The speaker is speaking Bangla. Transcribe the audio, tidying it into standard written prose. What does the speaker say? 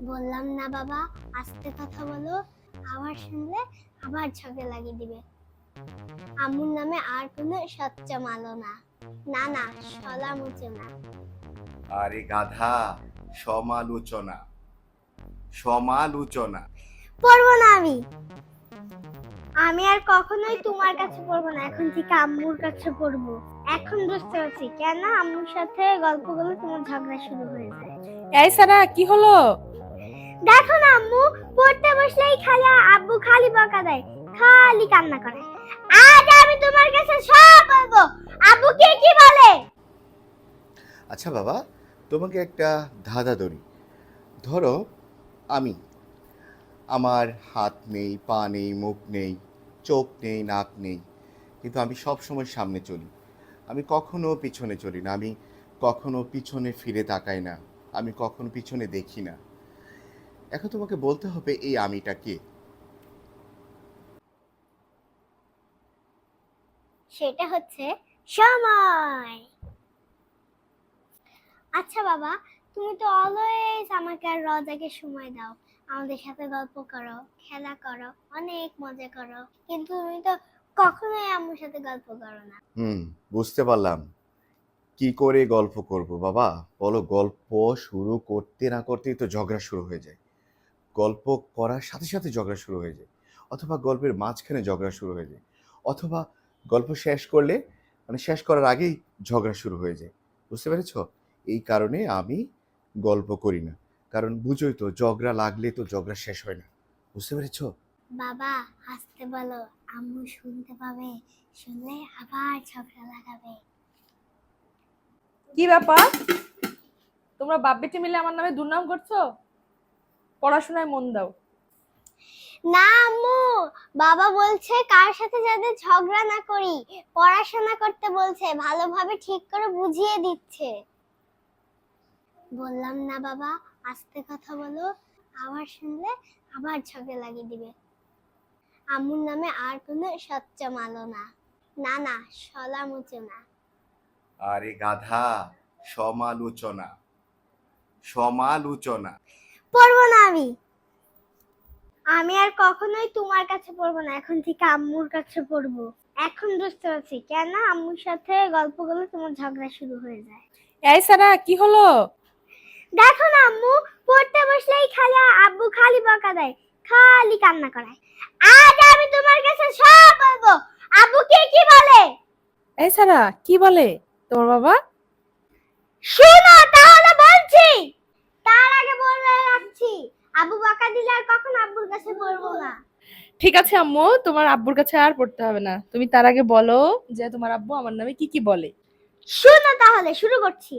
বললাম না বাবা, আস্তে কথা বলো। আবার শুনলে আবার ঝগড়া লাগিয়ে দিবে। আম্মুর নামে আর কোনো সচ্চা মালো না। না না, সলামুচনা। আরে গাধা, সমালোচনা। সমালোচনা। পড়বো না আমি। আমি আর কখনোই তোমার কাছে পড়বো না, এখন থেকে আম্মুর কাছে পড়বো। এখন বুঝতে পারছি কেন আম্মুর সাথে গল্প করলে তোমার ঝগড়া শুরু হয়ে যায়। এই সারা, কি হলো? দেখো না আম্মু, পড়তে বসলেই খালি আব্বু খালি বকা দেয়, খালি কান্না করে। আজ আমি তোমার কাছে সব বলবো, আব্বু কে কি বলে। আচ্ছা বাবা, তোমাকে একটা ধাঁধা ধরি। ধরো আমি, আমার হাত নেই, পা নেই, মুখ নেই, চোখ নেই, নাক নেই, কিন্তু আমি সব সময় সামনে চলি। আমি কখনো পিছনে চলি না, আমি কখনো পিছনে ফিরে তাকাই না, আমি কখনো পিছনে দেখি না। এখন তোমাকে বলতে হবে এই আমিটা কে। সেটা হচ্ছে সময়। আচ্ছা বাবা, তুমি তো অলওয়েজ আমাকে আর রজাকে সময় দাও, আমাদের সাথে গল্প করো, খেলা করো, অনেক মজা করো, কিন্তু তুমি তো কখনোই আম্মুর সাথে গল্প করো না। বুঝতে পারলাম। কি করে গল্প করব বাবা? বলো, গল্প শুরু করতে না করতেই তো ঝগড়া শুরু হয়ে যায়। গল্প করার সাথে সাথে ঝগড়া শুরু হয়ে যায়, অথবা গল্পের মাঝখানে ঝগড়া শুরু হয়ে যায়, অথবা গল্প শেষ করলে মানে শেষ করার আগেই ঝগড়া শুরু হয়ে যায়। বুঝতে পেরেছ? এই কারণে আমি গল্প করি না, কারণ বুঝোই তো ঝগড়া লাগলে তো ঝগড়া শেষ হয় না। বুঝতে পেরেছ? বাবা আসতে বলো, আম্মু শুনতে পাবে, শুনলে আবার ঝগড়া লাগাবে। কি ব্যাপার, তোমরা বাপ বেটি মিলে আমার নামে দুর্নাম করছো? পড়াশোনায় মন দাও। না আম্মু, বাবা বলছে কার সাথে যাতে ঝগড়া না করি, পড়াশোনা করতে বলছে, ভালোভাবে ঠিক করে বুঝিয়ে দিচ্ছে। বললাম না বাবা, আস্তে কথা বলো, আবার শুনলে আবার ঝগড়া লাগিয়ে দিবে। আম্মুর নামে আর কোনো সচ্চা মালো না। না না, সলামুচনা। আরে গাধা, সমালোচনা। সমালোচনা। পড়বো না আমি। আমি আর কখনোই তোমার কাছে পড়বো না, এখন থেকে আম্মুর কাছে পড়বো। এখন বুঝতে পারছি কেন আম্মুর সাথে গল্প করলে তোমার ঝগড়া শুরু হয়ে যায়। এই সারা, কি হলো? দেখো না আম্মু, পড়তে বসলেই খালি আব্বু খালি বকা দেয়, খালি কান্না করে। আজ আমি তোমার কাছে সব বলবো, আব্বু কে কি বলে। এই সারা, কি বলে তোমার বাবা? শোনো তাহলে বলছি, তার আগে বলে রাখছি, আব্বু বকা দিলে আর কখনো আব্বুর কাছে পড়বো না। ঠিক আছে আম্মু, তোমার আব্বুর কাছে আর পড়তে হবে না। তুমি তার আগে বলো যে তোমার আব্বু আমার নামে কি কি বলে। শোনো তাহলে শুরু করছি।